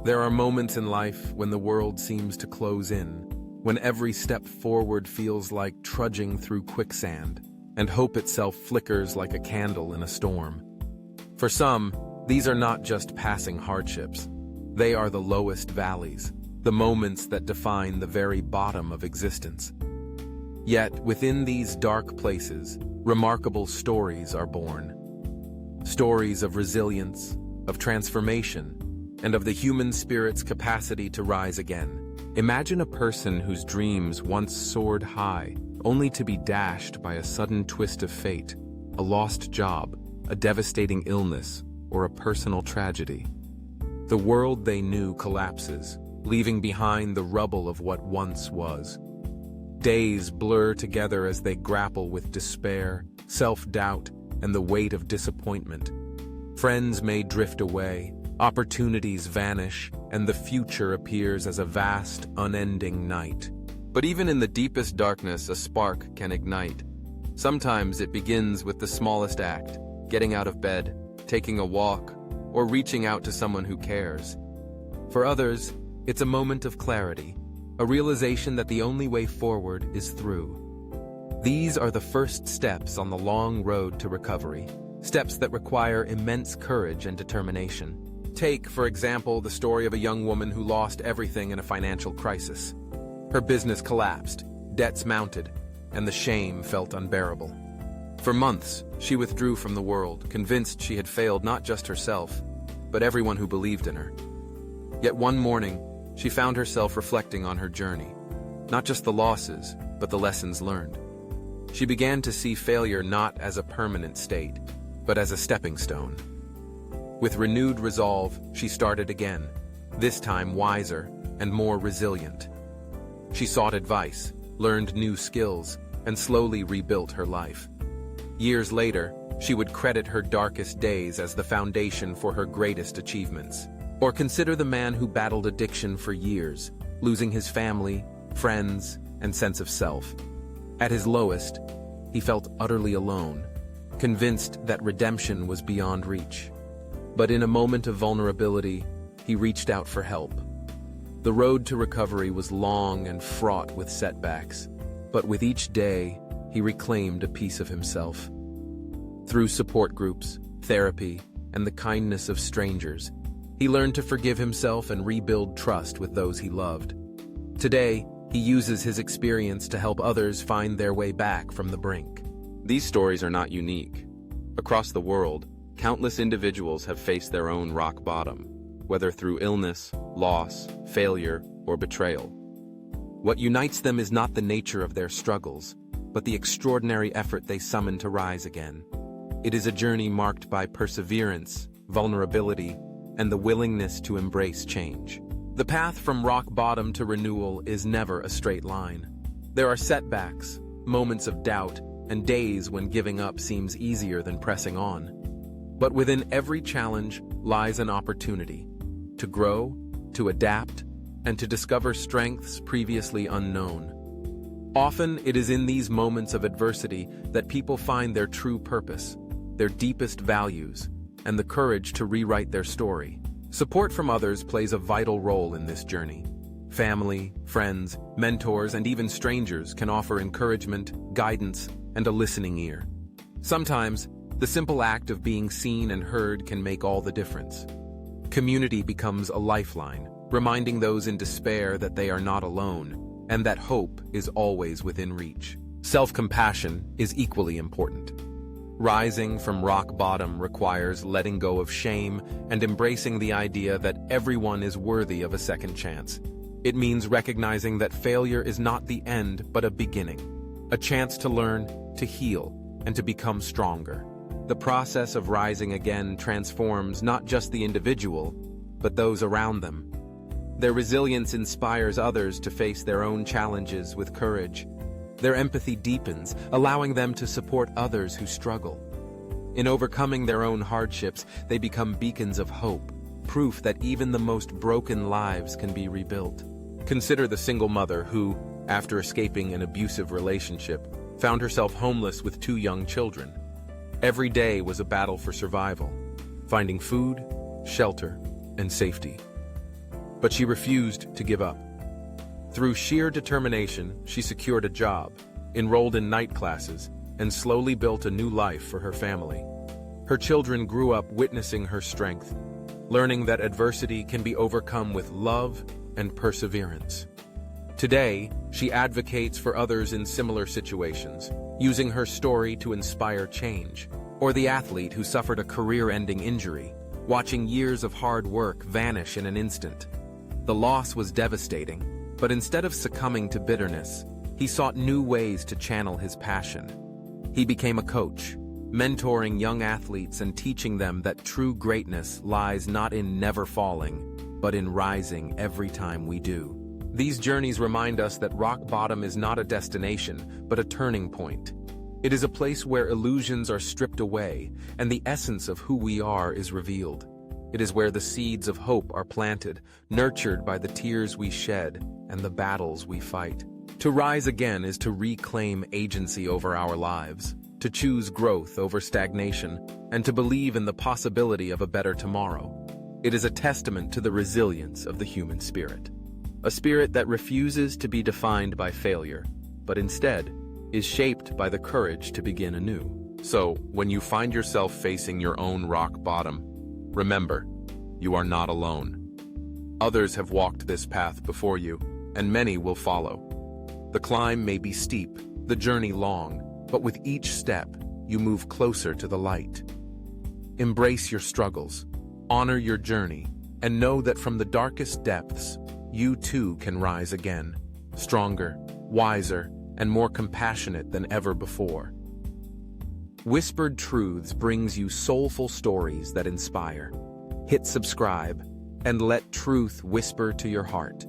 There are moments in life when the world seems to close in, when every step forward feels like trudging through quicksand, and hope itself flickers like a candle in a storm. For some, these are not just passing hardships. They are the lowest valleys, the moments that define the very bottom of existence. Yet, within these dark places, remarkable stories are born. Stories of resilience, of transformation, and of the human spirit's capacity to rise again. Imagine a person whose dreams once soared high, only to be dashed by a sudden twist of fate, a lost job, a devastating illness, or a personal tragedy. The world they knew collapses, leaving behind the rubble of what once was. Days blur together as they grapple with despair, self-doubt, and the weight of disappointment. Friends may drift away, opportunities vanish, and the future appears as a vast, unending night. But even in the deepest darkness, a spark can ignite. Sometimes it begins with the smallest act, getting out of bed, taking a walk, or reaching out to someone who cares. For others, it's a moment of clarity, a realization that the only way forward is through. These are the first steps on the long road to recovery, steps that require immense courage and determination. Take, for example, the story of a young woman who lost everything in a financial crisis. Her business collapsed, debts mounted, and the shame felt unbearable. For months, she withdrew from the world, convinced she had failed not just herself, but everyone who believed in her. Yet one morning, she found herself reflecting on her journey, not just the losses, but the lessons learned. She began to see failure not as a permanent state, but as a stepping stone. With renewed resolve, she started again, this time wiser and more resilient. She sought advice, learned new skills, and slowly rebuilt her life. Years later, she would credit her darkest days as the foundation for her greatest achievements. Or consider the man who battled addiction for years, losing his family, friends, and sense of self. At his lowest, he felt utterly alone, convinced that redemption was beyond reach. But in a moment of vulnerability, he reached out for help. The road to recovery was long and fraught with setbacks, but with each day, he reclaimed a piece of himself. Through support groups, therapy, and the kindness of strangers, he learned to forgive himself and rebuild trust with those he loved. Today, he uses his experience to help others find their way back from the brink. These stories are not unique. Across the world, countless individuals have faced their own rock bottom, whether through illness, loss, failure, or betrayal. What unites them is not the nature of their struggles, but the extraordinary effort they summon to rise again. It is a journey marked by perseverance, vulnerability, and the willingness to embrace change. The path from rock bottom to renewal is never a straight line. There are setbacks, moments of doubt, and days when giving up seems easier than pressing on. But within every challenge lies an opportunity to grow, to adapt, and to discover strengths previously unknown. Often, it is in these moments of adversity that people find their true purpose, their deepest values, and the courage to rewrite their story. Support from others plays a vital role in this journey. Family, friends, mentors, and even strangers can offer encouragement, guidance, and a listening ear. Sometimes, the simple act of being seen and heard can make all the difference. Community becomes a lifeline, reminding those in despair that they are not alone, and that hope is always within reach. Self-compassion is equally important. Rising from rock bottom requires letting go of shame and embracing the idea that everyone is worthy of a second chance. It means recognizing that failure is not the end, but a beginning, a chance to learn, to heal, and to become stronger. The process of rising again transforms not just the individual, but those around them. Their resilience inspires others to face their own challenges with courage. Their empathy deepens, allowing them to support others who struggle. In overcoming their own hardships, they become beacons of hope, proof that even the most broken lives can be rebuilt. Consider the single mother who, after escaping an abusive relationship, found herself homeless with 2 young children. Every day was a battle for survival, finding food, shelter, and safety. but she refused to give up. Through sheer determination, she secured a job, enrolled in night classes, and slowly built a new life for her family. Her children grew up witnessing her strength, learning that adversity can be overcome with love and perseverance. Today, she advocates for others in similar situations, using her story to inspire change. Or the athlete who suffered a career-ending injury, watching years of hard work vanish in an instant. The loss was devastating, but instead of succumbing to bitterness, he sought new ways to channel his passion. He became a coach, mentoring young athletes and teaching them that true greatness lies not in never falling, but in rising every time we do. These journeys remind us that rock bottom is not a destination, but a turning point. It is a place where illusions are stripped away, and the essence of who we are is revealed. It is where the seeds of hope are planted, nurtured by the tears we shed and the battles we fight. To rise again is to reclaim agency over our lives, to choose growth over stagnation, and to believe in the possibility of a better tomorrow. It is a testament to the resilience of the human spirit. A spirit that refuses to be defined by failure, but instead is shaped by the courage to begin anew. So, when you find yourself facing your own rock bottom, remember, you are not alone. Others have walked this path before you, and many will follow. The climb may be steep, the journey long, but with each step, you move closer to the light. Embrace your struggles, honor your journey, and know that from the darkest depths, you too can rise again, stronger, wiser, and more compassionate than ever before. Whispered Truths brings you soulful stories that inspire. Hit subscribe and let truth whisper to your heart.